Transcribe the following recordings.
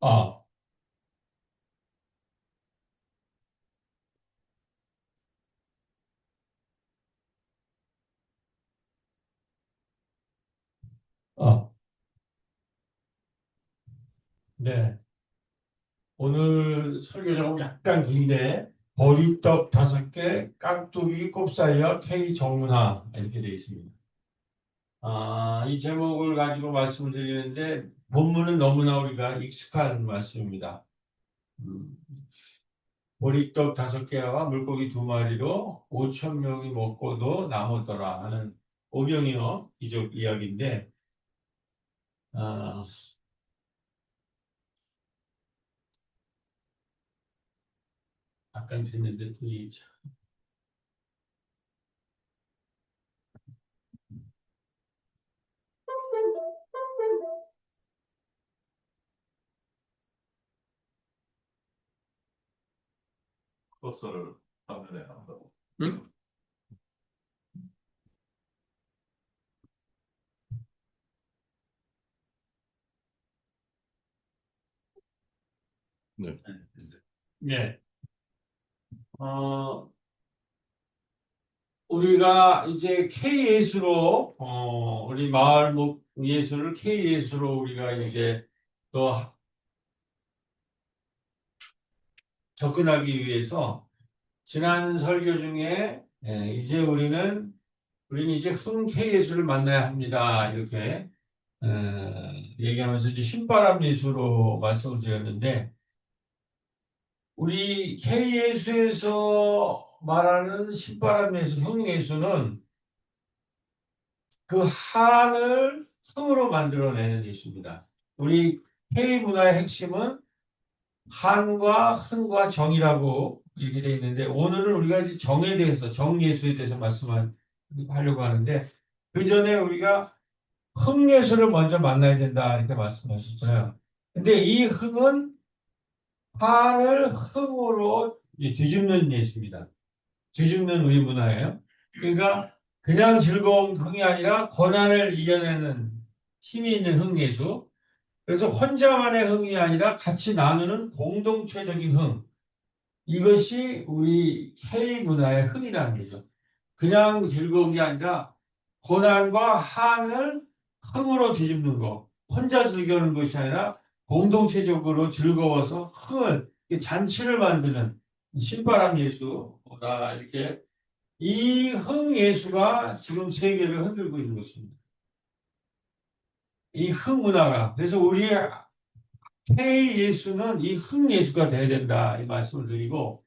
아, 아, 네. 오늘 설교 조금 약간 긴데, 보리떡 5개, 깍두기 곱살이와 K 정문화 이렇게 되어 있습니다. 이 제목을 가지고 말씀을 드리는데, 본문은 너무나 우리가 익숙한 말씀입니다. 음, 보리떡 5개와 물고기 2마리로 5천 명이 먹고도 남았더라 하는 오병이어 기적 이야기인데, 아, 약간 됐는데, 커서를 화면에 한다고. 응? 네. 네. 어, 우리가 이제 K예수로, 우리 마을 예수를 K예수로 우리가 이제 또 접근하기 위해서 지난 설교 중에 이제 우리는 이제 흥 K예수를 만나야 합니다. 이렇게 얘기하면서 이제 신바람 예수로 말씀을 드렸는데 우리 K예수에서 말하는 신바람 예수, 흥 예수는 그 한을 성으로 만들어내는 예수입니다. 우리 K 문화의 핵심은 한과 흥과 정이라고 이렇게 되어 있는데 오늘은 우리가 이제 정에 대해서 정예수에 대해서 말씀하려고 하는데 그 전에 우리가 흥예수를 먼저 만나야 된다 이렇게 말씀하셨잖아요. 근데 이 흥은 한을 흥으로 뒤집는 예수입니다. 뒤집는 우리 문화예요. 그러니까 그냥 즐거운 흥이 아니라 고난을 이겨내는 힘이 있는 흥예수. 그래서 혼자만의 흥이 아니라 같이 나누는 공동체적인 흥. 이것이 우리 K 문화의 흥이라는 거죠. 그냥 즐거운 게 아니라 고난과 한을 흥으로 뒤집는 거. 혼자 즐기는 것이 아니라 공동체적으로 즐거워서 흥을, 잔치를 만드는 신바람 예수가 이렇게 이 흥예수가 지금 세계를 흔들고 있는 것입니다. 이 흥문화가. 그래서 우리 K예수는 이 흥예수가 돼야 된다. 이 말씀을 드리고,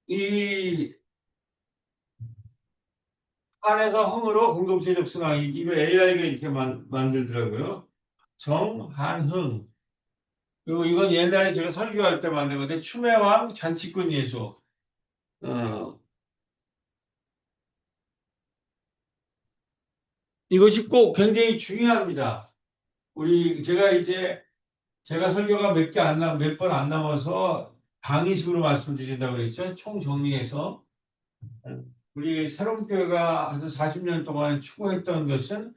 이 한에서 흥으로 공동체적 순환, 이거 AI가 이렇게 만들더라고요. 정, 한, 흥. 그리고 이건 옛날에 제가 설교할 때 만든 건데, 춤의 왕, 잔치꾼 예수. 어, 이것이 꼭 굉장히 중요합니다. 제가 설교가 몇 번 안 남아서 강의식으로 말씀드린다고 그랬죠. 총 정리해서. 우리 새롬교회가 한 40년 동안 추구했던 것은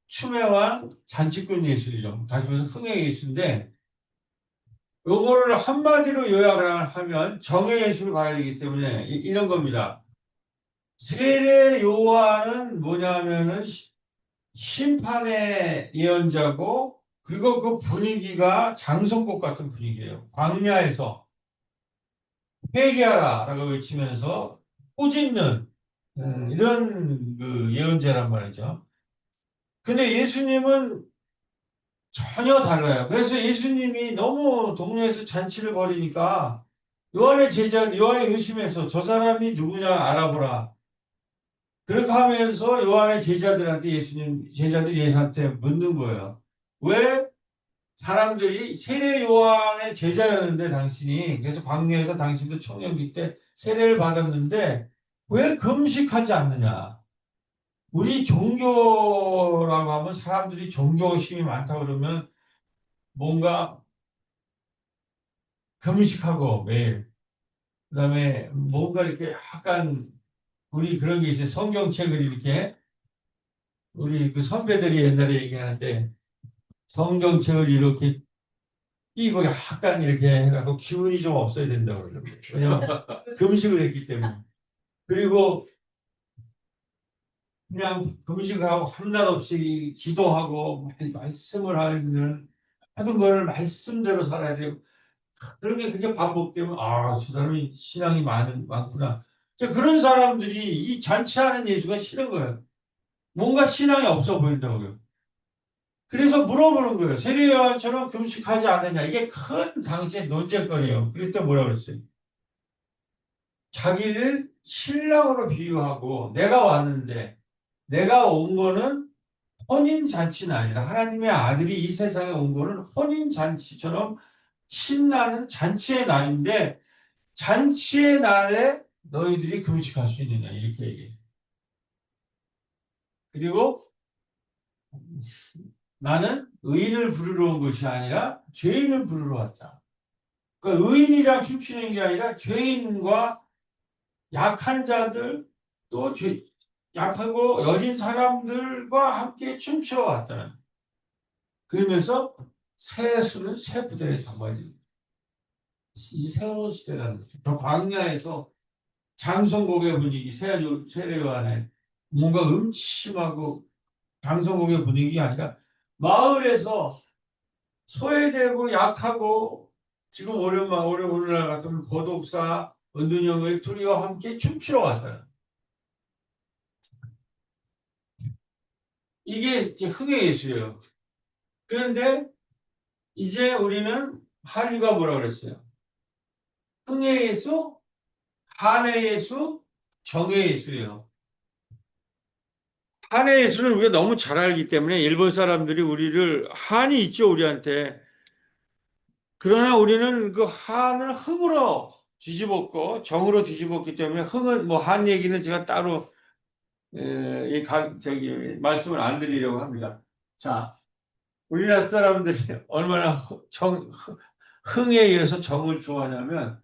춤의 왕, 잔치꾼 예술이죠. 다시 말해서 흥의 예술인데, 요거를 한마디로 요약을 하면 정의 예술을 가야 되기 때문에 이런 겁니다. 세례 요한은 뭐냐면은 심판의 예언자고, 그리고 그 분위기가 장성국 같은 분위기예요. 광야에서 회개하라라고 외치면서 꾸짖는 이런 그 예언자란 말이죠. 근데 예수님은 전혀 달라요. 그래서 예수님이 너무 동네에서 잔치를 벌이니까 요한의 의심해서 저 사람이 누구냐 알아보라. 그렇게 하면서 요한의 제자들이 예수한테 묻는 거예요. 왜 사람들이 세례 요한의 제자였는데 당신이 그래서 광야에서 당신도 청년기 때 세례를 받았는데 왜 금식하지 않느냐? 우리 종교라고 하면 사람들이 종교심이 많다 그러면 뭔가 금식하고 매일 그다음에 뭔가 이렇게 약간 우리 그런 게 있어요. 성경책을 이렇게 우리 그 선배들이 옛날에 얘기하는데 성경책을 이렇게 끼고 약간 이렇게 해갖고 기운이 좀 없어야 된다고 그러더라고요. 왜냐면 금식을 했기 때문에. 그리고 그냥 금식하고 한날 없이 기도하고 말씀을 하는 하는 걸 말씀대로 살아야 되고 그런 게 그렇게 반복되면 아, 저 사람이 신앙이 많구나. 그런 사람들이 이 잔치하는 예수가 싫은 거예요. 뭔가 신앙이 없어 보인다고요. 그래서 물어보는 거예요. 세례요한처럼 금식하지 않느냐. 이게 큰 당시의 논쟁거리예요. 그럴 때 뭐라 그랬어요? 자기를 신랑으로 비유하고 내가 왔는데 내가 온 거는 혼인잔치는 아니라 하나님의 아들이 이 세상에 온 거는 혼인잔치처럼 신나는 잔치의 날인데 잔치의 날에 너희들이 금식할 수 있느냐 이렇게 얘기해요. 그리고 나는 의인을 부르러 온 것이 아니라 죄인을 부르러 왔다. 그러니까 의인이랑 춤추는 게 아니라 죄인과 약한 자들 또 약하고 여린 사람들과 함께 춤추어 왔다는. 그러면서 새 수는 새 부대에 담아진 이 새로운 시대라는 거죠. 저 광야에서 장성곡의 분위기, 세례요한의 뭔가 음침하고 장성곡의 분위기가 아니라 마을에서 소외되고 약하고 지금 오늘날 같은 고독사, 은둔형의 둘이와 함께 춤추러 왔다. 이게 이제 흥의 예수예요. 그런데 이제 우리는 한류가 뭐라 그랬어요? 흥의 예수, 한의 예수, 정의 예수예요. 한의 예수를 우리가 너무 잘 알기 때문에 일본 사람들이 우리를 한이 있죠, 우리한테. 그러나 우리는 그 한을 흥으로 뒤집었고 정으로 뒤집었기 때문에 흥은 뭐 한 얘기는 제가 따로 저기 말씀을 안 드리려고 합니다. 자, 우리나라 사람들이 얼마나 흥에 의해서 정을 좋아하냐면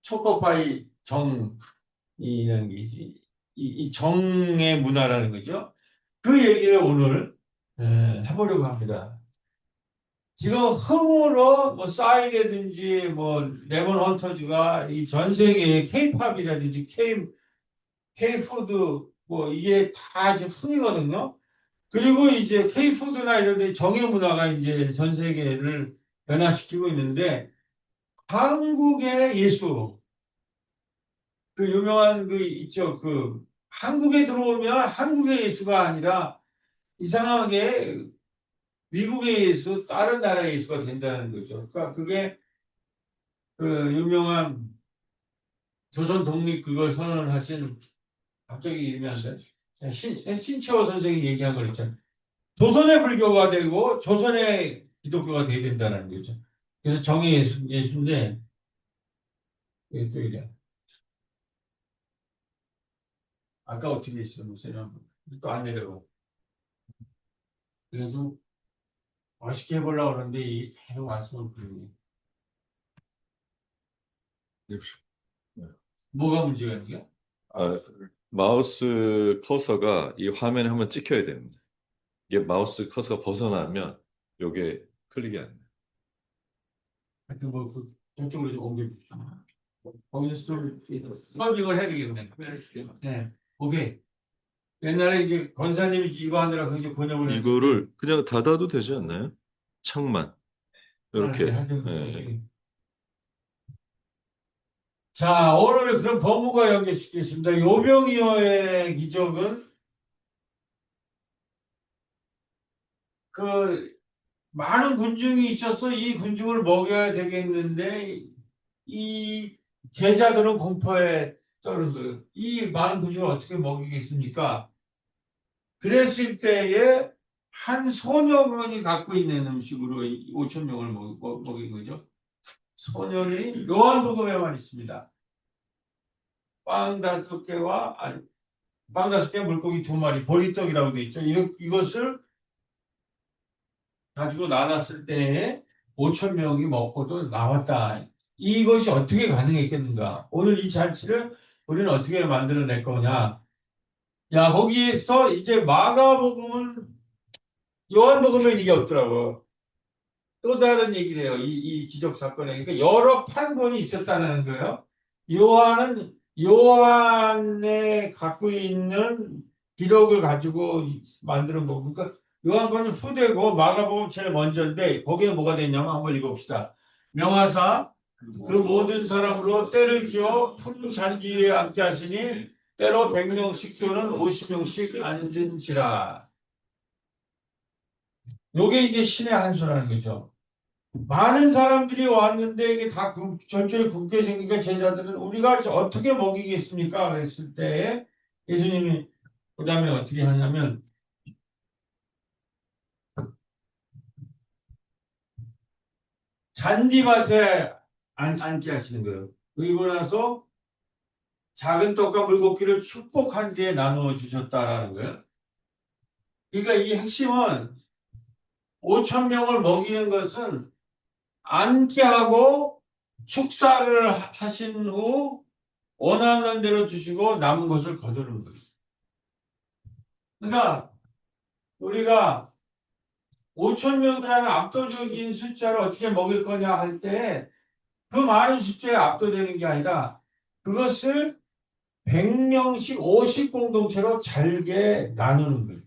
초코파이 정이라는 게 이 정의 문화라는 거죠. 그 얘기를 오늘 해보려고 합니다. 지금 흥으로 뭐 싸이라든지 뭐 레몬 헌터즈가 이 전 세계의 케이팝이라든지 케이푸드 뭐 이게 다 지금 흥이거든요. 그리고 이제 케이푸드나 이런 데 정의 문화가 이제 전 세계를 변화시키고 있는데 한국의 예수 그 유명한 그 있죠. 그 한국에 들어오면 한국의 예수가 아니라 이상하게 미국의 예수, 다른 나라의 예수가 된다는 거죠. 그러니까 그게 그 유명한 조선 독립 그걸 선언하신 갑자기 이름이 안 나. 신채호 선생이 얘기한 거 있잖아요. 조선의 불교가 되고 조선의 기독교가 돼야 된다는 거죠. 그래서 정의 예수인데 이게 또 이래. 아까 어떻게 했어요? 무슨 또안 내려고. 그래서 멋있게 해보려고 그러는데 이 계속 말씀을 부르네. 네. 뭐가 문제가 있는 게? 아, 마우스 커서가 이 화면에 한번 찍혀야 됩니다. 이게 마우스 커서가 벗어나면 요게 클릭이 안 돼요. 하여튼 그 저쪽으로 좀 옮겨주시죠. 거기서 좀 서빙을 해야 되겠네. 네. 오케이. 옛날에 이제 권사님이 이거 하느라 굉장히 번역을 했는데 이거를 그냥 닫아도 되지 않나요? 창만 이렇게. 하여튼 예. 자, 오늘 그럼 법무가 연결시키겠습니다. 요병이어의 기적은 그 많은 군중이 있어서 이 군중을 먹여야 되겠는데 이 제자들은 공포에 떨은 거예요. 이 많은 군중을 어떻게 먹이겠습니까? 그랬을 때에 한 소녀원이 갖고 있는 음식으로 5천 명을 먹인 거죠. 소년이 요한복음에만 있습니다. 빵 5개와 빵 5개 물고기 2마리 보리떡이라고 되어 있죠. 이것을 가지고 나눴을 때에 5천 명이 먹고도 나왔다. 이것이 어떻게 가능했겠는가? 오늘 이 잔치를 우리는 어떻게 만들어낼 거냐? 야, 거기에서 이제 마가복음은 요한복음엔 이게 없더라고. 또 다른 얘기를 해요. 이 기적 사건에. 그러니까 여러 판본이 있었다는 거예요. 요한은 요한에 갖고 있는 기록을 가지고 만드는 거고. 그러니까 요한복음은 후대고 마가복음은 제일 먼저인데 거기에 뭐가 됐냐면 한번 읽어봅시다. 명하사 그 모든 사람으로 때를 지어 푸른 잔디 위에 앉게 하시니 때로 100명씩 또는 50명씩 앉은지라. 요게 이제 신의 한 수라는 거죠. 많은 사람들이 왔는데 이게 다 전철이 굵게 생기니까 제자들은 우리가 어떻게 먹이겠습니까? 그랬을 때 예수님이 그 다음에 어떻게 하냐면 잔디밭에 앉게 하시는 거예요. 그리고 나서 작은 떡과 물고기를 축복한 뒤에 나누어 주셨다라는 거예요. 그러니까 이 핵심은 5천 명을 먹이는 것은 앉게 하고 축사를 하신 후 원하는 대로 주시고 남은 것을 거두는 거예요. 그러니까 우리가 5천 명이라는 압도적인 숫자를 어떻게 먹일 거냐 할 때 그 많은 숫자에 압도되는 게 아니라 그것을 100명씩 50 공동체로 잘게 나누는 거예요.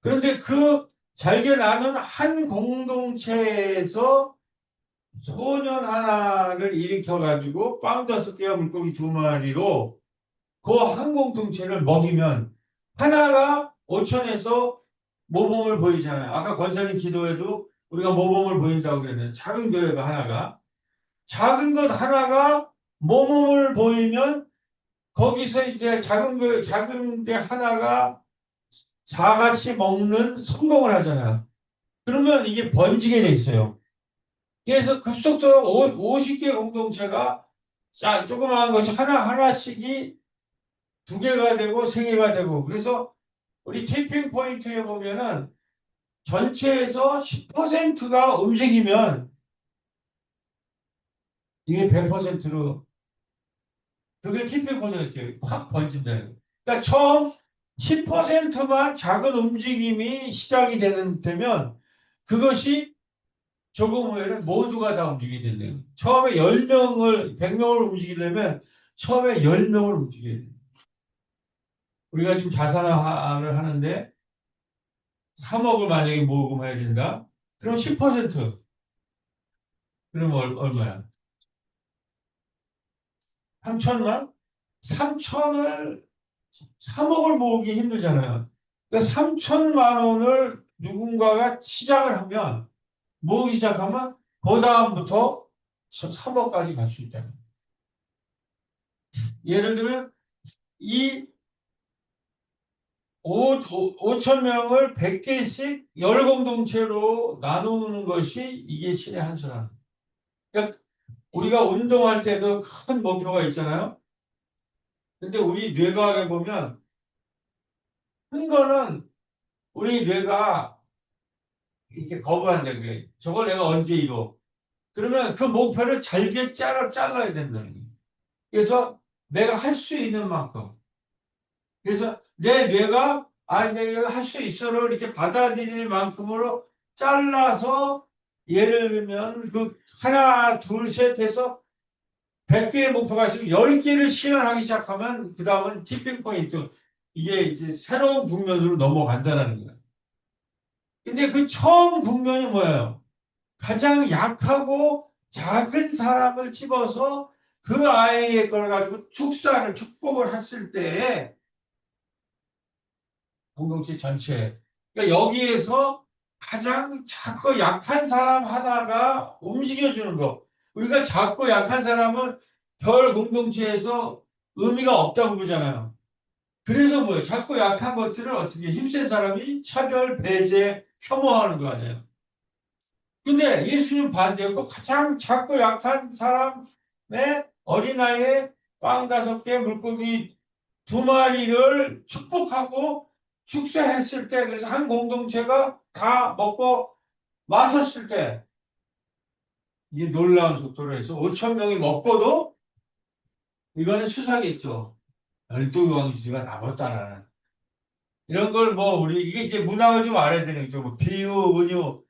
그런데 그 잘게 나눈 한 공동체에서 소년 하나를 일으켜 가지고 빵 5개와 물고기 2마리로 그 한 공동체를 먹이면 하나가 5천에서 모범을 보이잖아요. 아까 권사님 기도에도 우리가 모범을 보인다고 그랬는데 작은 교회가 하나가 작은 것 하나가 모범을 보이면 거기서 이제 작은 교회 작은 데 하나가 다 같이 먹는 성공을 하잖아요. 그러면 이게 번지게 돼 있어요. 그래서 급속도로 50개 공동체가 조그마한 것이 하나씩이 2개가 되고 3개가 되고 그래서 우리 티핑 포인트에 보면은 전체에서 10%가 움직이면 이게 100%로 그게 티핑 포인트에 확 번진다는 거예요. 그러니까 처음 10%만 작은 움직임이 시작이 되면 그것이 조금 후에는 모두가 다 움직이게 된대요. 처음에 10명을 100명을 움직이려면 처음에 10명을 움직여야 돼요. 우리가 지금 자산화를 하는데 3억을 만약에 모금해야 된다. 그럼 10%. 그러면 얼마야? 3천만? 3천을 3억을 모으기 힘들잖아요. 그러니까 3천만 원을 누군가가 시작을 하면 모으기 시작하면 그 다음부터 3억까지 갈 수 있다. 예를 들면 이 5천 명을 100개씩 열 공동체로 나누는 것이 이게 신의 한 수라는 거예요. 그러니까 우리가 운동할 때도 큰 목표가 있잖아요. 근데 우리 뇌과학에 보면 큰 거는 우리 뇌가 이렇게 거부한다. 그게. 저걸 내가 언제 이뤄? 그러면 그 목표를 잘게 잘라야 된다는 거예요. 그래서 내가 할 수 있는 만큼. 그래서 내 뇌가 내가 할 수 있어를 이렇게 받아들일 만큼으로 잘라서 예를 들면 그 하나, 둘, 셋 해서 100개의 목표가 있으면 10개를 실현하기 시작하면 그 다음은 티핑 포인트. 이게 이제 새로운 국면으로 넘어간다는 거예요. 근데 그 처음 국면이 뭐예요? 가장 약하고 작은 사람을 집어서 그 아이의 걸 가지고 축복을 했을 때에 공동체 전체. 그러니까 여기에서 가장 작고 약한 사람 하나가 움직여주는 거. 우리가 작고 약한 사람은 별 공동체에서 의미가 없다고 보잖아요. 그래서 뭐예요? 작고 약한 것들을 어떻게 힘센 사람이 차별, 배제, 혐오하는 거 아니에요. 근데 예수님 반대였고 가장 작고 약한 사람의 어린아이의 빵 5개, 물고기 2마리를 축복하고 축사했을 때, 그래서 한 공동체가 다 먹고 마셨을 때, 이 놀라운 속도로 해서 5천 명이 먹고도 이거는 수사겠죠. 열두 왕주가 남았다라는 이런 걸 뭐 우리 이게 이제 문학을 좀 알아야 되는 거죠. 뭐 비유, 은유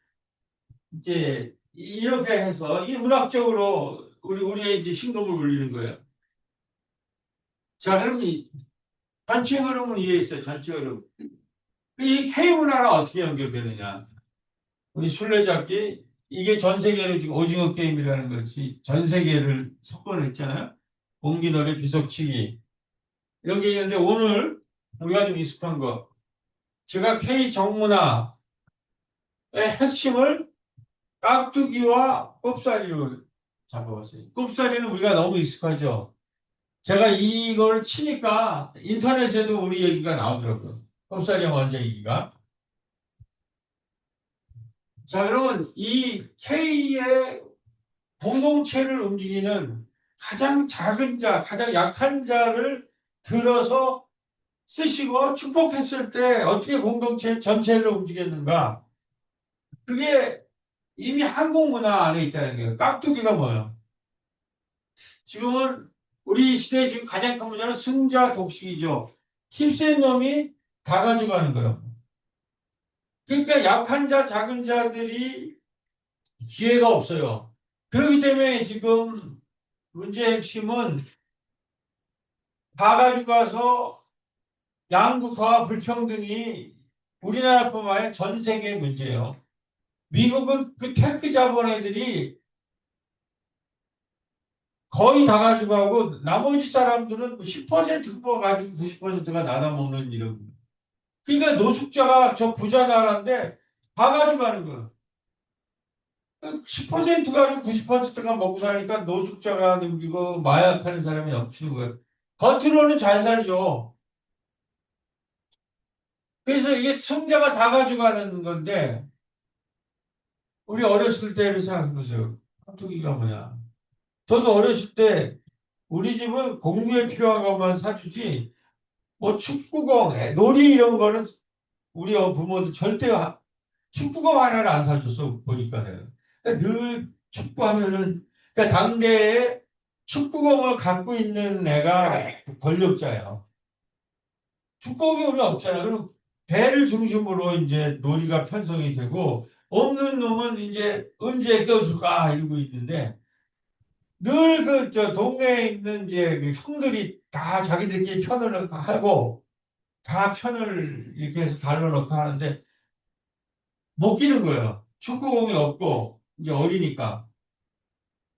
이제 이렇게 해서 이 문학적으로 우리의 이제 신금을 울리는 거예요. 자, 그럼 이 전체 흐름은 이해했어요. 전체 흐름. 이 K 문화랑 어떻게 연결되느냐? 우리 술래잡기 이게 전 세계로 지금 오징어 게임이라는 것이 전 세계를 석권했잖아요. 공기놀이, 비석치기 이런 게 있는데 오늘 우리가 좀 익숙한 거 제가 K 정문화의 핵심을 깍두기와 꼽사리로 잡아봤어요. 꼽사리는 우리가 너무 익숙하죠. 제가 이걸 치니까 인터넷에도 우리 얘기가 나오더라고요. 꼽사리와 원자 얘기가. 자, 그러면 이 K의 공동체를 움직이는 가장 작은 자, 가장 약한 자를 들어서 쓰시고 축복했을 때 어떻게 공동체 전체를 움직였는가? 그게 이미 한국 문화 안에 있다는 거예요. 깍두기가 뭐예요? 지금은 우리 시대에 지금 가장 큰 문제는 승자 독식이죠. 힘센 놈이 다 가져가는 거예요. 그러니까 약한 자, 작은 자들이 기회가 없어요. 그렇기 때문에 지금 문제의 핵심은 다 가져가서 양극화와 불평등이 우리나라뿐만 아니라 전 세계의 문제예요. 미국은 그 테크 자본애들이 거의 다 가져가고 나머지 사람들은 10% 가지고 90%가 나눠 먹는 이런. 그러니까 노숙자가 저 부자 나라인데 다 가져가는 거예요. 10% 가지고 90%가 먹고 사니까 노숙자가 넘기고 마약하는 사람이 넘치는 거예요. 겉으로는 잘 살죠. 그래서 이게 승자가 다 가져가는 건데 우리 어렸을 때를 생각해보세요. 깍두기가 뭐냐. 저도 어렸을 때 우리 집은 공부에 필요한 것만 사주지 뭐 축구공, 놀이 이런 거는 우리 부모들 절대 축구공 하나를 안 사줬어 보니까 내가. 그러니까 늘 축구하면은 그러니까 당대에 축구공을 갖고 있는 애가 권력자예요. 축구공이 우리 없잖아. 그럼 배를 중심으로 이제 놀이가 편성이 되고 없는 놈은 이제 언제 껴줄까 이러고 있는데 늘 그 저 동네에 있는 이제 그 형들이 다 자기들끼리 편을 하고 다 편을 이렇게 해서 갈라놓고 하는데 못 끼는 거예요. 축구공이 없고 이제 어리니까.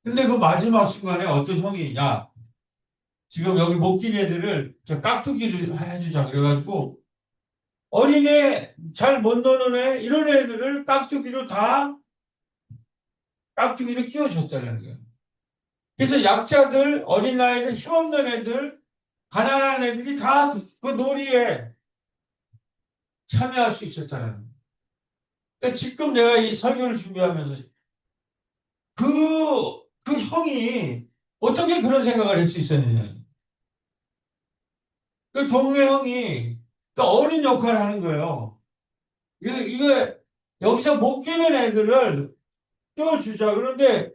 근데 그 마지막 순간에 어떤 형이 야 지금 여기 못 끼는 애들을 저 깍두기를 해주자 그래가지고 어린애 잘 못 노는 애 이런 애들을 깍두기로 다 깍두기를 끼워줬다는 거예요. 그래서 약자들 어린아이들 힘없는 애들 가난한 애들이 다 그 놀이에 참여할 수 있었다는 거예요. 그러니까 지금 내가 이 설교를 준비하면서 그 형이 어떻게 그런 생각을 할 수 있었느냐. 그 동네 형이 그 어린 역할을 하는 거예요. 이거 여기서 못 끼는 애들을 껴주자. 그런데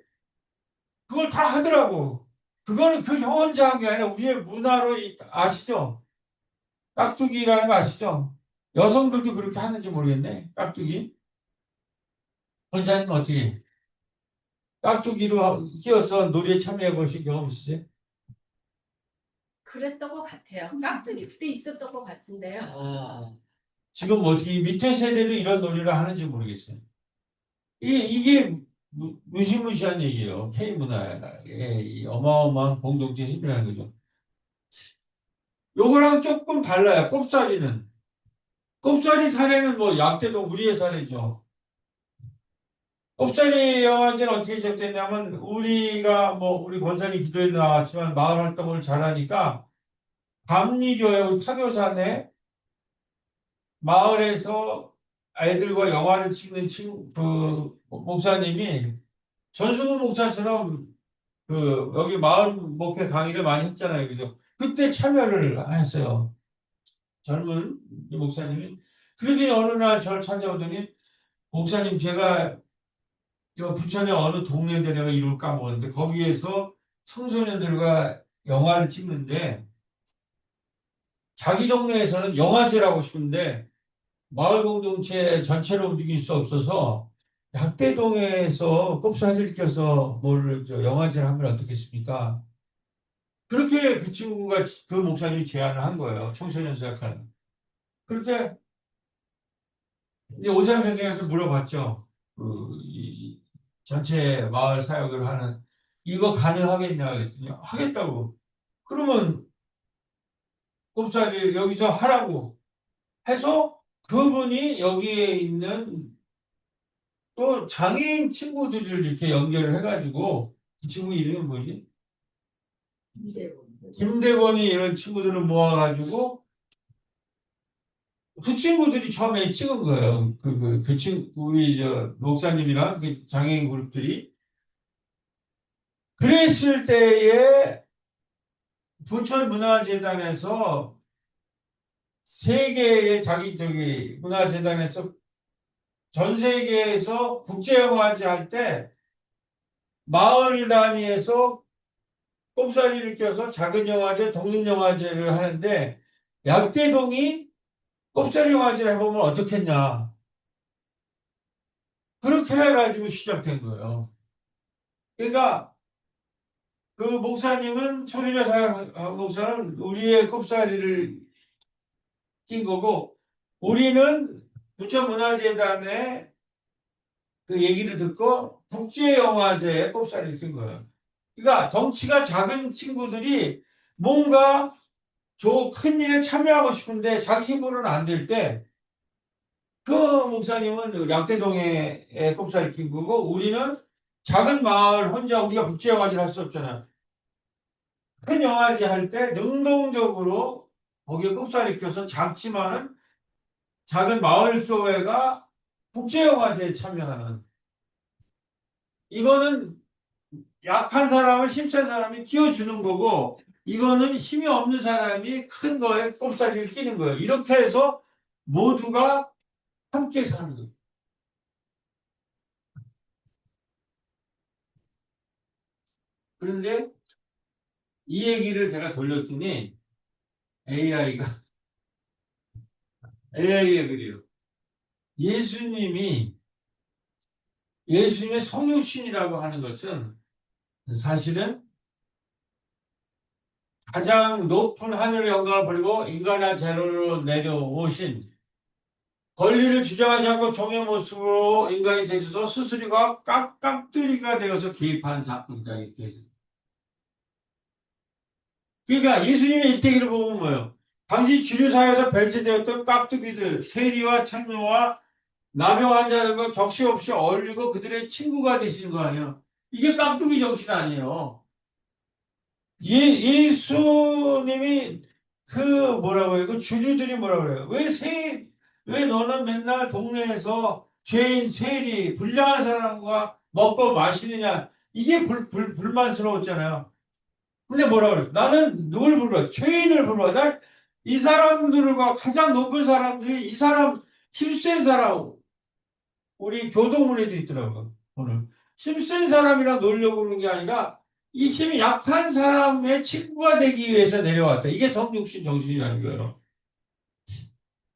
그걸 다 하더라고. 그거는 그 형 혼자 한 게 아니라 우리의 문화로 아시죠? 깍두기라는 거 아시죠? 여성들도 그렇게 하는지 모르겠네. 깍두기. 원장님 어떻게 깍두기로 끼워서 놀이에 참여해 보신 경험 있으세요? 그랬던 것 같아요. 깍두기 그때 있었던 것 같은데요. 지금 어떻게 밑에 세대도 이런 놀이를 하는지 모르겠어요. 이게 무시무시한 얘기예요. K문화의 이 어마어마한 공동체 힘이라는 거죠. 요거랑 조금 달라요. 꼽사리는. 꼽사리 사례는 뭐 약대도 우리의 사례죠. 꼽사리 영화제는 어떻게 시작됐냐면 우리가 뭐 우리 권사님 기도에 나왔지만 마을 활동을 잘하니까 감리교회 우리 타교사네 마을에서 아이들과 영화를 찍는 그 목사님이 전수구 목사처럼 그 여기 마을 목회 강의를 많이 했잖아요. 그죠? 그때 참여를 했어요. 젊은 이 목사님이. 그러더니 어느 날 저를 찾아오더니 목사님 제가 요 부천의 어느 동네인데 내가 이름을 까먹었는데 거기에서 청소년들과 영화를 찍는데 자기 동네에서는 영화제를 하고 싶은데 마을 공동체 전체를 움직일 수 없어서 약대동에서 꼽사리를 껴서 영화제를 하면 어떻겠습니까? 그렇게 그 친구가 그 목사님이 제안을 한 거예요. 청소년 사역하는. 그럴 때 이제 오상 선생님한테 물어봤죠. 이 전체 마을 사역을 하는 이거 가능하겠냐 그랬더니 하겠다고. 그러면 꼽사리 여기서 하라고 해서 그분이 여기에 있는 또 장애인 친구들을 이렇게 연결을 해가지고 그 친구 이름이 뭐지? 김대건이 이런 친구들을 모아가지고 그 친구들이 처음에 찍은 거예요. 그 친구, 우리 목사님이랑 그 장애인 그룹들이. 그랬을 때에 부천문화재단에서 세계의 문화재단에서 전 세계에서 국제영화제 할 때 마을 단위에서 꼽사리를 껴서 작은 영화제, 독립영화제를 하는데 약대동이 꼽사리 영화제를 해보면 어떻겠냐. 그렇게 해가지고 시작된 거예요. 그러니까 그 목사님은 초리자 사역 목사는 우리의 꼽사리를 낀 거고 우리는 부천문화재단의 그 얘기를 듣고 국제영화제에 꼽사리를 낀 거예요. 그러니까 덩치가 작은 친구들이 뭔가 큰 일에 참여하고 싶은데 자기 힘으로는 안 될 때 그 목사님은 양태동에 꼽사리 낀 거고 우리는 작은 마을 혼자 우리가 국제영화제를 할 수 없잖아요. 큰 영화제 할 때 능동적으로 거기에 꼽사리 껴서 작지만은 작은 마을 교회가 국제영화제에 참여하는 이거는 약한 사람을 힘센 사람이 끼워주는 거고 이거는 힘이 없는 사람이 큰 거에 꼽사리를 끼는 거예요. 이렇게 해서 모두가 함께 사는 거예요. 그런데 이 얘기를 제가 돌렸더니 AI가 그래요. 예수님이 예수님의 성육신이라고 하는 것은 사실은 가장 높은 하늘의 영광을 버리고 인간의 재료로 내려오신 권리를 주장하지 않고 종의 모습으로 인간이 되셔서 스스로가 깍깍두리가 되어서 개입한 사건이다 이렇게 해서. 그러니까 예수님의 일대기를 보면 뭐예요? 당시 주류사회에서 벨세되었던 깍두기들 세리와 창녀와 나병 환자들과 격식 없이 어울리고 그들의 친구가 되시는 거 아니에요? 이게 깍두기 정신 아니에요. 예수님이 그 뭐라고 해요? 그 주류들이 뭐라고 그래요? 왜 너는 맨날 동네에서 죄인, 세리, 불량한 사람과 먹고 마시느냐? 이게 불만스러웠잖아요. 근데 뭐라고 그래요? 나는 누굴 부르러? 죄인을 부르러. 난이 사람들과 가장 높은 사람들이 이 사람, 힘센 사람, 우리 교동문에도 있더라고요. 오늘. 힘센 사람이랑 놀려고 그러는 게 아니라 이 힘이 약한 사람의 친구가 되기 위해서 내려왔다. 이게 성육신 정신이라는 거예요.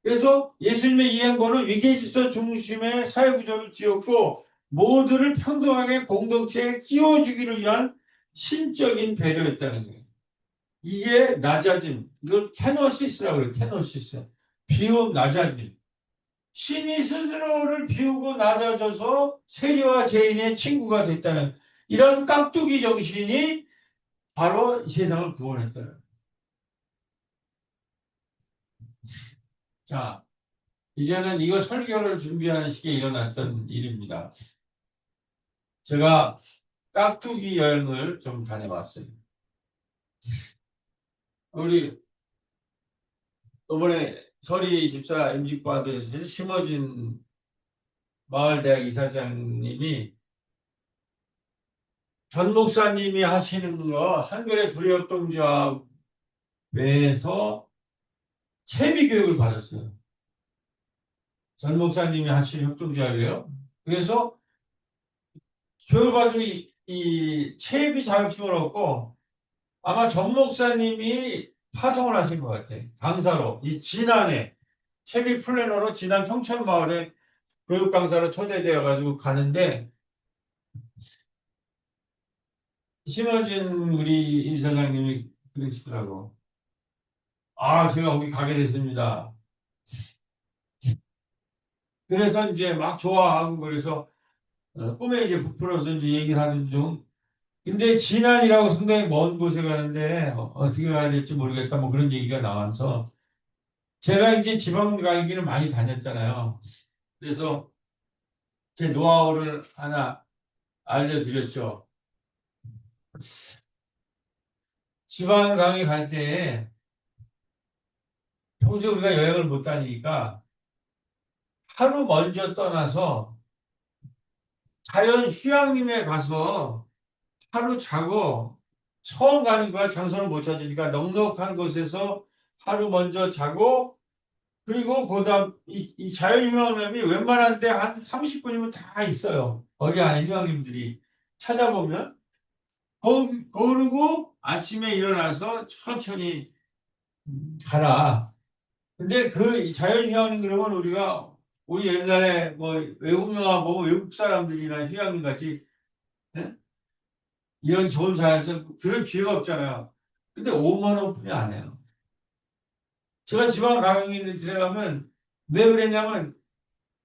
그래서 예수님의 이 행보는 위계질서 중심의 사회구조를 띄웠고 모두를 평등하게 공동체에 끼워주기를 위한 신적인 배려였다는 거예요. 이게 낮아짐. 이걸 케노시스라고 해요. 케노시스. 비움, 낮아짐. 신이 스스로를 비우고 낮아져서 세리와 죄인의 친구가 됐다는 이런 깍두기 정신이 바로 이 세상을 구원했다는. 자, 이제는 이거 설교를 준비하는 시기에 일어났던 일입니다. 제가 깍두기 여행을 좀 다녀왔어요. 우리 이번에 서리 집사 임직 받으신 심어진 마을대학 이사장님이 전 목사님이 하시는 거 한글의 두렵동조합에서 채비 교육을 받았어요. 전 목사님이 하시는 협동조합이에요. 그래서 교육받고 이 채비 자격증을 얻고 아마 전 목사님이 파송을 하신 것 같아. 강사로. 이 진안에, 채비 플래너로 진안 평촌마을에 교육 강사로 초대되어 가지고 가는데, 심어진 우리 이사장님이 그러시더라고. 아, 제가 거기 가게 됐습니다. 그래서 이제 막 좋아하고 그래서 꿈에 이제 부풀어서 이제 얘기를 하는 중. 근데 진안이라고 상당히 먼 곳에 가는데 어떻게 가야 될지 모르겠다 뭐 그런 얘기가 나와서 제가 이제 지방 가기는 많이 다녔잖아요. 그래서 제 노하우를 하나 알려드렸죠. 지방 강의 갈 때 평소에 우리가 여행을 못 다니니까 하루 먼저 떠나서 자연 휴양림에 가서 하루 자고 처음 가는 거야. 장소를 못 찾으니까 넉넉한 곳에서 하루 먼저 자고 그리고 그다음 이 자연 휴양림이 웬만한 데 한 30분이면 다 있어요. 거기 안에 휴양림들이 찾아보면 그러고 아침에 일어나서 천천히 가라. 근데 그 자연 휴양림 그러면 우리 옛날에 뭐 외국 영화 보면 외국 사람들이나 휴양림 같이 예? 이런 좋은 자연에서 그럴 기회가 없잖아요. 근데 5만 원뿐이 안 해요. 제가 지방 강의를 들어가면 왜 그랬냐면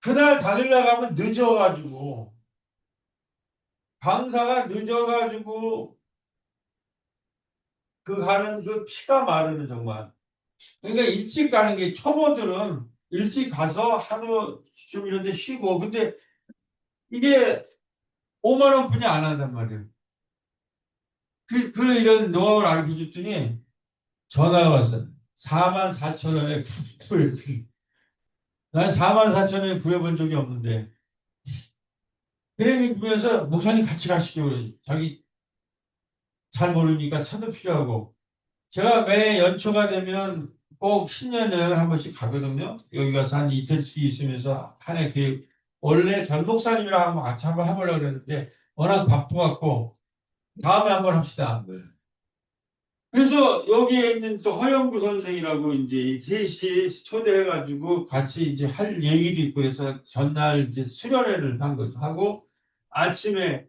그날 당일 나가면 늦어가지고 강사가 늦어가지고 그 가는 그 피가 마르는 정말. 그러니까 일찍 가는 게 초보들은 일찍 가서 하루 좀 이런 데 쉬고 근데 이게 5만 원뿐이 안 한단 말이에요. 그 이런 노하우를 알려 줬더니 전화가 왔어요. 4만 4천 원에 풀. 난 4만 4천 원에 구해본 적이 없는데. 그러면서 목사님 같이 가시죠. 그래. 자기 잘 모르니까 차도 필요하고. 제가 매 연초가 되면 꼭 신년 여행을 한 번씩 가거든요. 여기 가서 한 이틀씩 있으면서 한 해 계획. 원래 전 목사님이랑 한번 같이 한번 해보려고 그랬는데 워낙 바빠갖고 다음에 한번 합시다. 네. 그래서 여기에 있는 또 허영구 선생이라고 이제 이 셋이 초대해가지고 같이 이제 할 얘기도 있고 그래서 전날 이제 수련회를 한 거죠. 하고 아침에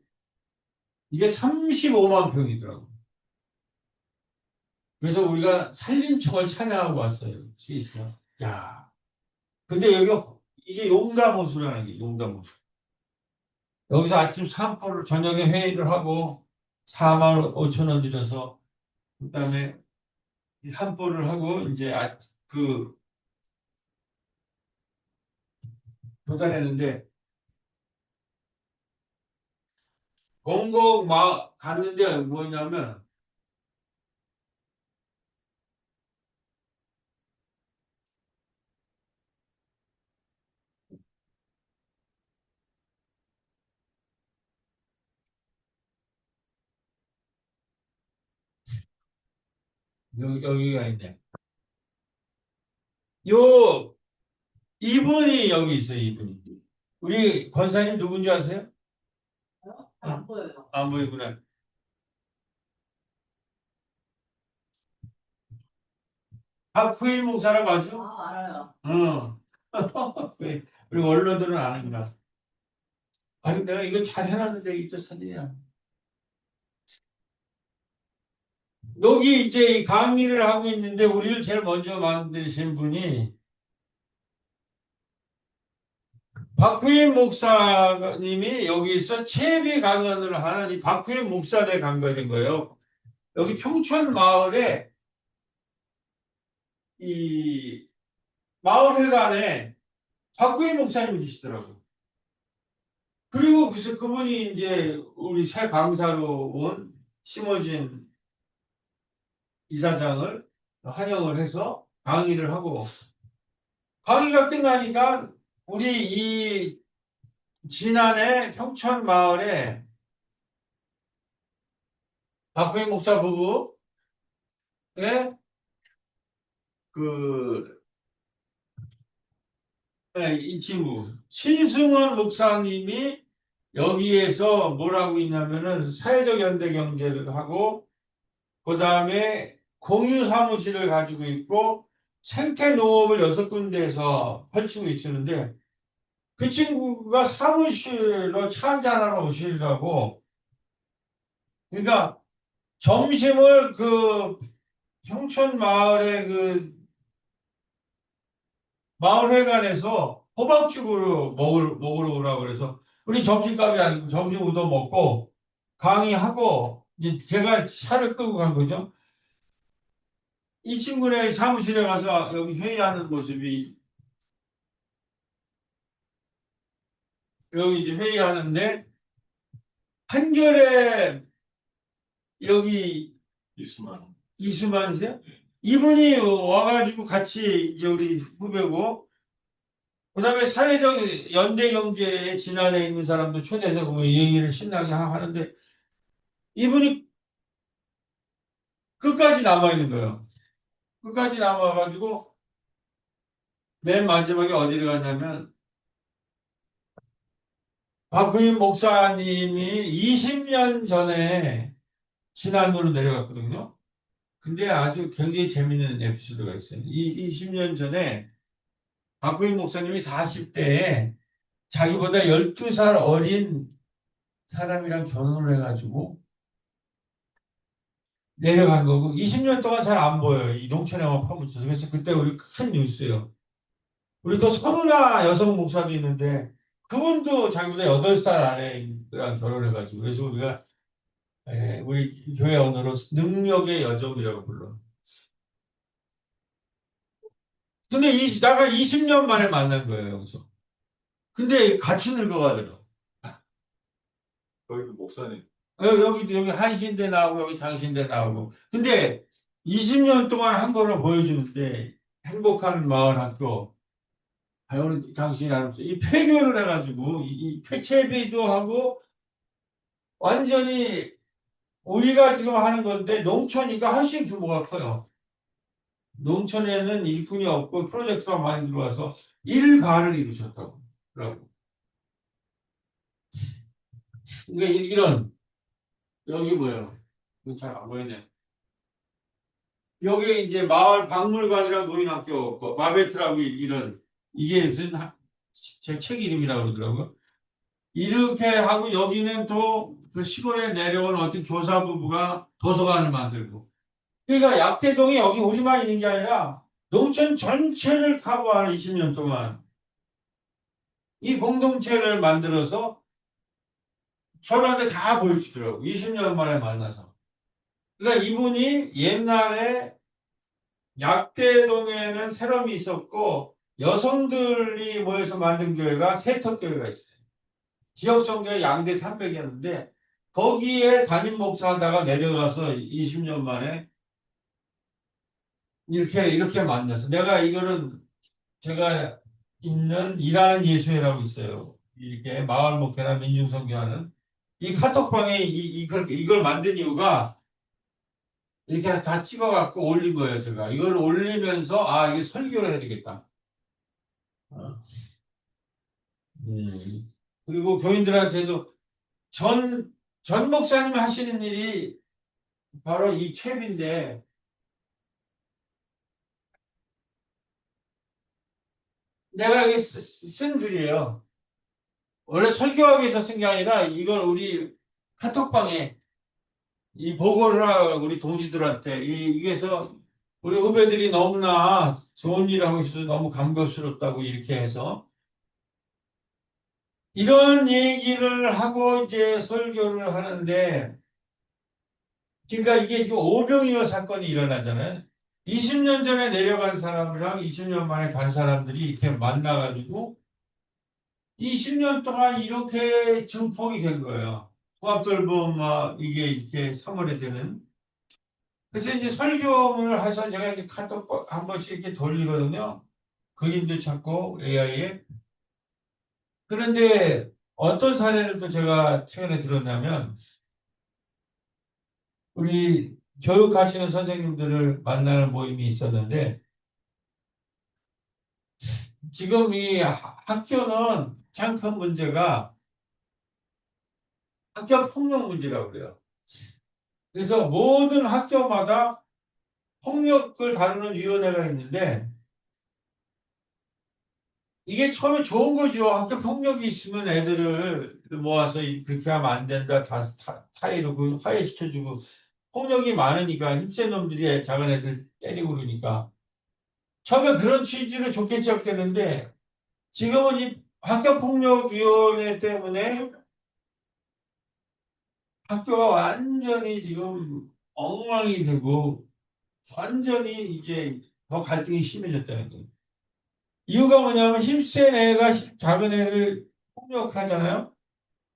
이게 35만 평이더라고. 그래서 우리가 산림청을 찬양하고 왔어요. 스위스요. 야, 근데 이게 용담호수라는 게 용담호수. 여기서 아침 산보를 저녁에 회의를 하고 4만 5천 원 들여서 그다음에 산보를 하고 이제 그 도달했는데 공곡 막 갔는데 뭐냐면 여기가 있네. 요 이분이 여기 있어요. 이분이. 우리 권사님 누군지 아세요? 안 보여요. 안 보이구나. 박후일 목사라고 아죠? 아, 알아요. 어. 우리 원로들은 아는구나. 아니 내가 이거 잘 해놨는데 이게 또 사진이야. 여기 이제 이 강의를 하고 있는데 우리를 제일 먼저 만드신 분이 박후인 목사님이 여기서 채비 강연을 하는 이 박후인 목사대 간 거예요. 여기 평촌 마을에 이 마을회관에 박구인 목사님이 계시더라고요. 그리고 그래서 그분이 이제 우리 새 강사로 온 심어진 이사장을 환영을 해서 강의를 하고 강의가 끝나니까 우리 이 진안의 평촌 마을에 박구인 목사 부부의 그 이 친구 신승원 목사님이 여기에서 뭘 하고 있냐면은 사회적 연대 경제를 하고 그 다음에 공유 사무실을 가지고 있고 생태 농업을 6군데에서 펼치고 있는데 그 친구가 사무실로 차 한잔하러 오시더라고. 그러니까 점심을 그 평촌 마을의 그 마을회관에서 호박죽으로 먹으러 오라고 그래서 우리 점심값이 아니고 점심 얻어 먹고 강의하고 이제 제가 차를 끌고 간 거죠. 이 친구네 사무실에 가서 여기 회의하는 모습이 여기 이제 회의하는데 한결에 여기 이수만. 이수만이세요? 이분이 와가지고 같이 이제 우리 후배고 그다음에 사회적 연대경제에 지난해 있는 사람도 초대해서 그 얘기를 신나게 하는데 이분이 끝까지 남아 있는 거예요. 끝까지 남아가지고 맨 마지막에 어디를 갔냐면 박후임 목사님이 20년 전에 지난으로 내려갔거든요. 근데 아주 굉장히 재밌는 에피소드가 있어요. 이 20년 전에 박후임 목사님이 40대에 자기보다 12살 어린 사람이랑 결혼을 해가지고 내려간 거고 20년 동안 잘 안 보여요. 이 농촌에만 파묻혀서. 그래서 그때 우리 큰 뉴스예요. 우리 또 선우나 여성 목사도 있는데 그분도 자기보다 8살 아래랑 결혼해가지고 그래서 우리가 우리 교회 언어로 능력의 여정이라고 불러. 근데 나가 20년 만에 만난 거예요, 여기서. 근데 같이 늙어가더라고. 거기 그 목사님. 여기 한신대 나오고 여기 장신대 나오고. 근데 20년 동안 한 거를 보여주는데 행복한 마을 학교. 오늘 장신이 하면서 이 폐교를 해가지고 이 폐체비도 하고 완전히 우리가 지금 하는 건데 농촌이가 훨씬 규모가 커요. 농촌에는 일꾼이 없고 프로젝트가 많이 들어와서 일가를 이루셨다고. 그러니까 이런 여기 뭐예요? 이거 잘 안 보이네. 여기 이제 마을 박물관이랑 노인학교 없고 바베트라고 이런 이게 무슨 제 책 이름이라고 그러더라고요. 이렇게 하고 여기는 또 그 시골에 내려온 어떤 교사 부부가 도서관을 만들고 그러니까 약대동이 여기 우리만 있는 게 아니라 농촌 전체를 커버하는 20년 동안 이 공동체를 만들어서 서로한테 다 보여주더라고. 20년 만에 만나서. 그러니까 이분이 옛날에 약대동에는 새롬이 있었고 여성들이 모여서 만든 교회가 세터교회가 있어요. 지역성교회 양대 300이었는데 거기에 담임 목사하다가 내려가서 20년 만에 이렇게 만나서 내가 이거는 제가 있는 일하는 예수회라고 있어요. 이렇게 마을 목회나 민중선교하는 이 카톡방에 그렇게 이걸 만든 이유가 이렇게 다 찍어갖고 올린 거예요. 제가 이걸 올리면서 이게 설교를 해야 되겠다. 어. 그리고 교인들한테도 전 목사님이 하시는 일이 바로 이 캡인데 내가 여기 쓴 글이에요. 원래 설교하기 위해서 쓴 게 아니라 이걸 우리 카톡방에 이 보고를 하고 우리 동지들한테 이게서 우리 후배들이 너무나 좋은 일을 하고 있어서 너무 감격스럽다고 이렇게 해서 이런 얘기를 하고 이제 설교를 하는데 그러니까 이게 지금 오병이어 사건이 일어나잖아요. 20년 전에 내려간 사람이랑 20년 만에 간 사람들이 이렇게 만나가지고 20년 동안 이렇게 증폭이 된 거예요. 통합돌봄 막 이게 이렇게 3월에 되는. 그래서 이제 설교문을 해서 제가 이제 카톡 한 번씩 이렇게 돌리거든요. 그림도 찾고 AI에. 그런데 어떤 사례를 또 제가 최근에 들었냐면 우리 교육하시는 선생님들을 만나는 모임이 있었는데 지금 이 학교는 가장 큰 문제가 학교 폭력 문제라고 그래요. 그래서 모든 학교마다 폭력을 다루는 위원회가 있는데 이게 처음에 좋은 거죠. 학교 폭력이 있으면 애들을 모아서 그렇게 하면 안 된다. 타이로 그 화해시켜주고 폭력이 많으니까 힘센 놈들이 작은 애들 때리고 그러니까 처음에 그런 취지로 좋게 시작되는데 지금은 이 학교폭력위원회 때문에 학교가 완전히 지금 엉망이 되고 완전히 이제 더 갈등이 심해졌다는 거예요. 이유가 뭐냐면 힘센 애가 작은 애를 폭력하잖아요.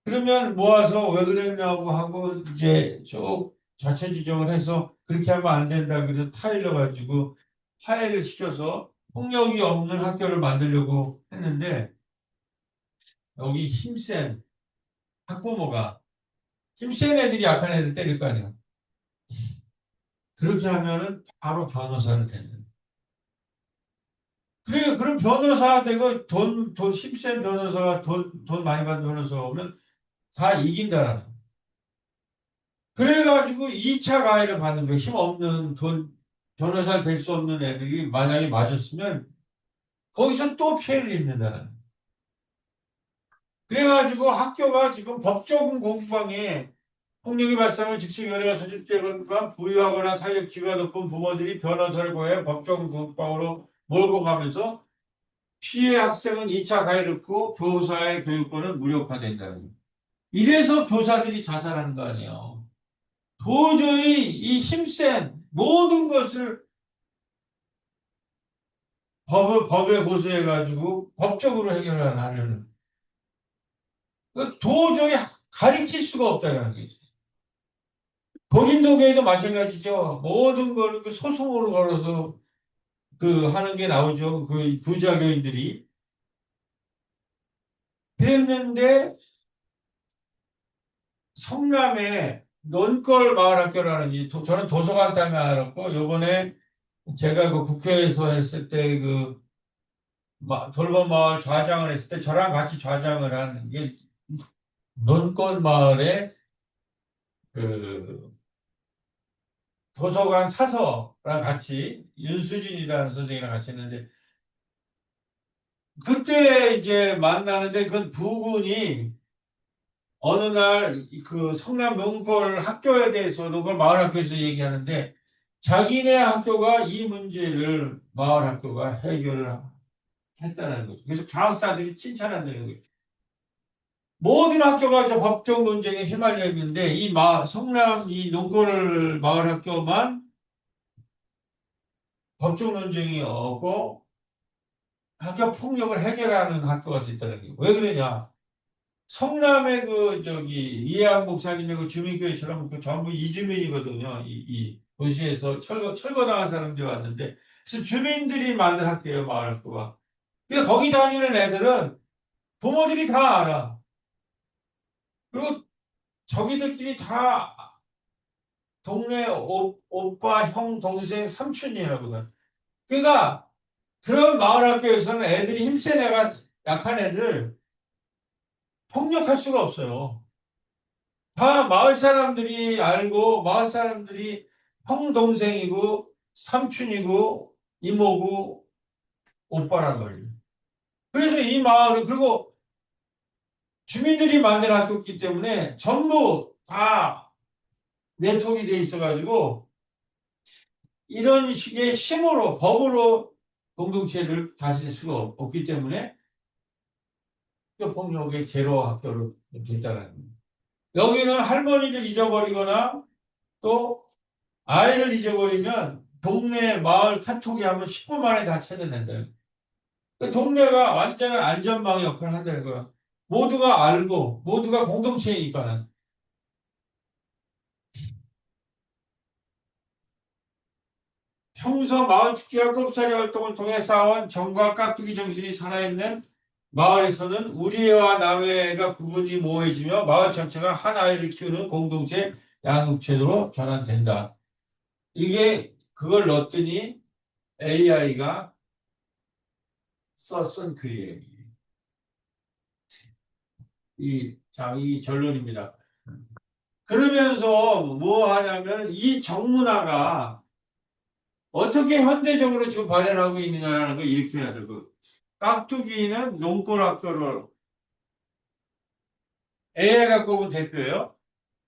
그러면 모아서 왜 그랬냐고 하고 이제 쭉 자체지정을 해서 그렇게 하면 안 된다. 그래서 타일러 가지고 화해를 시켜서 폭력이 없는 학교를 만들려고 했는데 여기 힘센 학부모가 힘센 애들이 약한 애들 때릴 거 아니에요. 그렇게 하면은 바로 변호사를 되는. 그래, 그럼 변호사 되고 힘센 변호사가 돈 많이 받는 변호사가 오면 다 이긴다라는. 그래가지고 2차 가해를 받는 거예요. 힘없는 변호사 될 수 없는 애들이 만약에 맞았으면 거기서 또 피해를 입는다는. 그래가지고 학교가 지금 법조금 공방에 폭력이 발생하면 즉시 위원회가 소집되거나 부유하거나 사회적 지위가 높은 부모들이 변호사를 구해 법조금 공방으로 몰고 가면서 피해 학생은 2차 가해를 얻고 교사의 교육권은 무력화된다는 거예요. 이래서 교사들이 자살하는 거 아니에요. 도저히 이 힘센 모든 것을 법에 고소해가지고 법적으로 해결하려는. 도저히 가리킬 수가 없다는 거죠. 고린도교회도 마찬가지죠. 모든 걸 그 소송으로 걸어서 그 하는 게 나오죠. 그 부자교인들이. 그랬는데 성남에 논걸 마을학교라는 저는 도서관 때문에 알았고 요번에 제가 그 국회에서 했을 때 그 돌봄 마을 좌장을 했을 때 저랑 같이 좌장을 한 게 논걸 마을에 그 도서관 사서랑 같이 윤수진이라는 선생이랑 같이 했는데 그때 이제 만나는데 그 두 분이 어느 날 그 성남 농걸 학교에 대해서 농걸 마을 학교에서 얘기하는데 자기네 학교가 이 문제를 마을 학교가 해결을 했다는 거죠. 그래서 교학사들이 칭찬한다는 거예요. 모든 학교가 저 법적 논쟁에 휘말려 있는데 성남 이 농걸 마을 학교만 법적 논쟁이 없고 학교 폭력을 해결하는 학교가 됐다는 거예요. 왜 그러냐? 성남의 그 저기 이해한 목사님의 그 주민교회처럼 그 전부 이주민이거든요. 이 도시에서 철거당한 사람들이 왔는데 그래서 주민들이 만든 학교예요, 마을 학교가. 그러니까 거기 다니는 애들은 부모들이 다 알아. 그리고 저기들끼리 다 동네 오빠, 형, 동생, 삼촌이라거든. 그러니까 그런 마을 학교에서는 애들이 힘센 애가 약한 애를 폭력할 수가 없어요. 다 마을 사람들이 알고 마을 사람들이 형 동생이고 삼촌이고 이모고 오빠란 말이에요. 그래서 이 마을은 그리고 주민들이 만든 학교이기 때문에 전부 다 네트워크가 돼 있어가지고 이런 식의 힘으로 법으로 공동체를 다스릴 수가 없기 때문에 폭력의 제로 학교로 됐다는 거예요. 여기는 할머니를 잊어버리거나 또 아이를 잊어버리면 동네 마을 카톡이 하면 10분 만에 다 찾아낸다. 그 동네가 완전한 안전망의 역할을 한다는 거야. 모두가 알고 모두가 공동체이니까는. 평소 마을 축제와 꼽사리 활동을 통해 쌓아온 정과 깍두기 정신이 살아있는 마을에서는 우리애와 남애가 구분이 모호해지며 마을 전체가 한 아이를 키우는 공동체 양육체도로 전환된다. 이게 그걸 넣었더니 AI가 썼은 글이에요. 이 결론입니다. 그러면서 뭐 하냐면 이 정문화가 어떻게 현대적으로 지금 발현하고 있느냐라는 걸 이렇게 해야 되고, 깍두기는 농골학교를 AI가 꼽은 대표예요.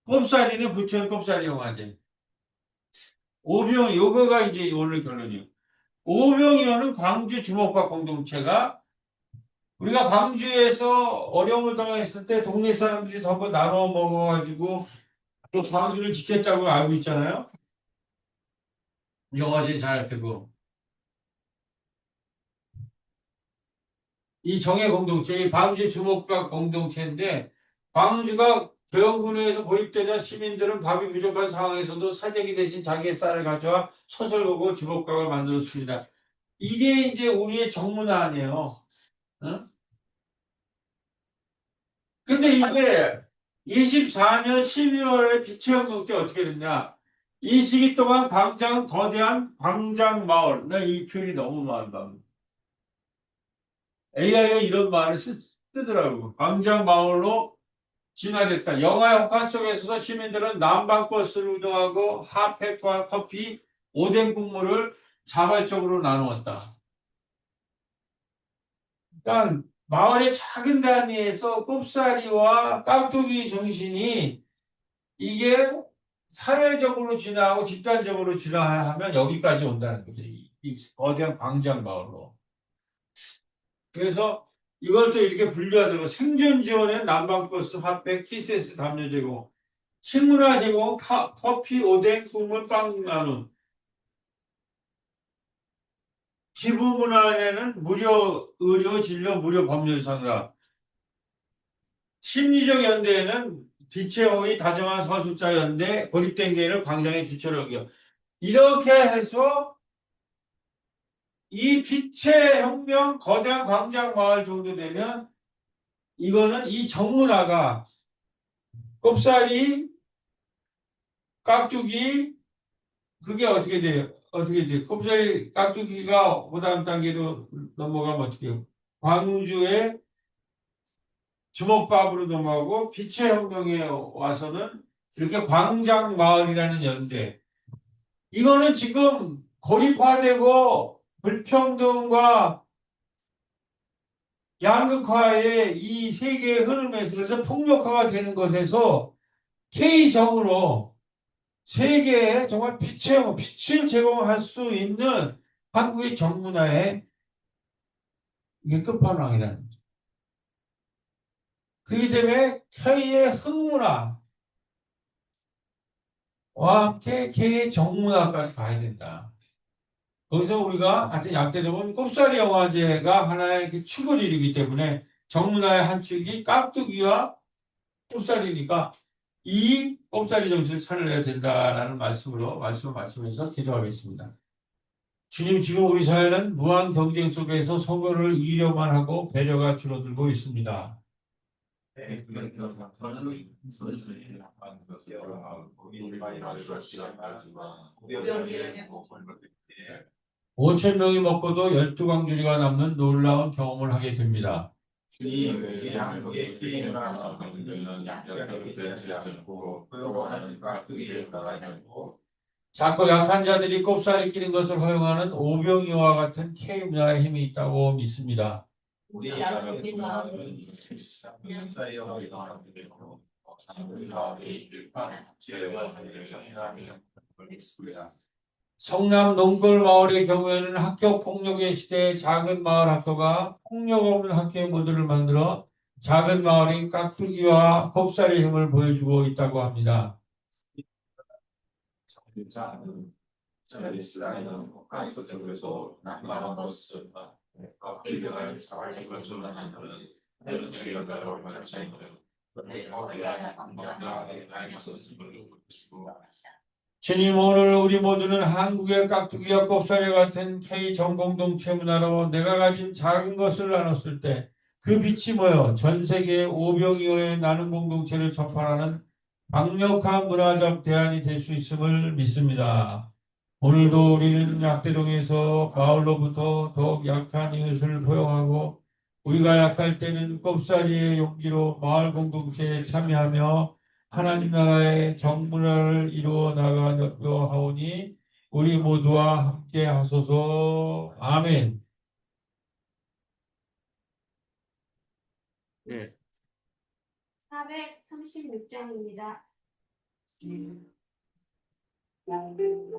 꼽사리는 부천 꼽사리 영화제. 오병, 요거가 이제 오늘 결론이에요. 오병이어는 광주 주먹밥 공동체가 우리가 광주에서 어려움을 당했을 때 동네 사람들이 전부 나눠 먹어가지고 또 광주를 지켰다고 알고 있잖아요. 영화제 잘 되고. 이 정예 공동체, 이 광주 주목각 공동체인데 광주가 대원군에서 고립되자 시민들은 밥이 부족한 상황에서도 사재기 대신 자기의 쌀을 가져와 솥을 보고 주먹각을 만들었습니다. 이게 이제 우리의 정문화 아니에요. 응? 근데 이게 24년 12월에 빛의혁명 때 어떻게 됐냐? 이 시기 동안 광장은 거대한 광장 마을. 나 이 표현이 너무 마음에 AI가 이런 말을 쓰더라고. 광장 마을로 진화됐다. 영화의 혹한 속에서도 시민들은 난방버스를 운영하고 핫팩과 커피, 오뎅 국물을 자발적으로 나누었다. 그러니까 마을의 작은 단위에서 꼽사리와 깍두기 정신이 이게 사회적으로 진화하고 집단적으로 진화하면 여기까지 온다는 거죠. 이 거대한 광장 마을로. 그래서 이걸 또 이렇게 분류하더라고. 생존 지원엔 난방버스, 핫팩, TCS 담요 제공, 식문화 제공, 커피, 오뎅, 국물, 빵 나눔. 기부 문화에는 무료 의료, 진료, 무료 법률 상담. 심리적 연대에는 빛의 호의, 다정한 서술자 연대, 고립된 개인을 광장의 주체로 여겨. 이렇게 해서 이 빛의 혁명, 거대한 광장 마을 정도 되면 이거는 이 정문화가 꼽사리, 깍두기, 그게 어떻게 돼요? 어떻게 돼요? 꼽사리, 깍두기가 그 다음 단계로 넘어가면 어떻게 해요? 광주의 주먹밥으로 넘어가고 빛의 혁명에 와서는 이렇게 광장 마을이라는 연대. 이거는 지금 고립화되고 불평등과 양극화의 이 세계의 흐름에서 그래서 폭력화가 되는 것에서 K정으로 세계에 정말 빛을 제공할 수 있는 한국의 정문화의 이게 끝판왕이라는 거죠. 그렇기 때문에 K의 흑문화와 함께 K의 정문화까지 가야 된다. 거기서 우리가 하여튼 약대되면 꼽사리 영화제가 하나의 그 축을 이루기 때문에 정문화의 한 축이 깍두기와 꼽사리니까 이 꼽사리 정신을 살려야 된다라는 말씀을 말씀해서 기도하겠습니다. 주님, 지금 우리 사회는 무한 경쟁 속에서 서로를 이려만 하고 배려가 줄어들고 있습니다. 5천 명이 먹고도 12광주리가 남는 놀라운 경험을 하게 됩니다. 주님의 한국의 게임이나 방송들은 약자를 대하지 않고 포용하는 깍두기를 나가지 않고 작고 약한 자들이 꼽사리 끼는 것을 허용하는 오병이와 같은 K문화의 힘이 있다고 믿습니다. 우리 나라의 문화는 2013년 사회와 이동하게 되고 우리가 일반 제와 대전이라는 걸 있습니다. 성남 농골 마을의 경우에는 학교 폭력의 시대에 작은 마을 학교가 폭력 없는 학교의 모델을 만들어 작은 마을인 깍두기와 꼽사리 힘을 보여주고 있다고 합니다. 자리스라는 가스 쪽에서 난방한 버스가 비교할 사회적으로 전환하는 대중적인 가로 발전하는 거대한 방향에 알겠었음을 믿습니다. 주님, 오늘 우리 모두는 한국의 깍두기와 꼽사리 같은 K 정공동체 문화로 내가 가진 작은 것을 나눴을 때 그 빛이 모여 전 세계의 오병이어의 나눔 공동체를 접하는 강력한 문화적 대안이 될 수 있음을 믿습니다. 오늘도 우리는 약대동에서 마을로부터 더욱 약한 이웃을 포용하고 우리가 약할 때는 꼽사리의 용기로 마을 공동체에 참여하며 하나님 나라의 정문화를 이루어 나가려 하오니 우리 모두와 함께 하소서. 아멘. 예. 436장입니다. 아멘.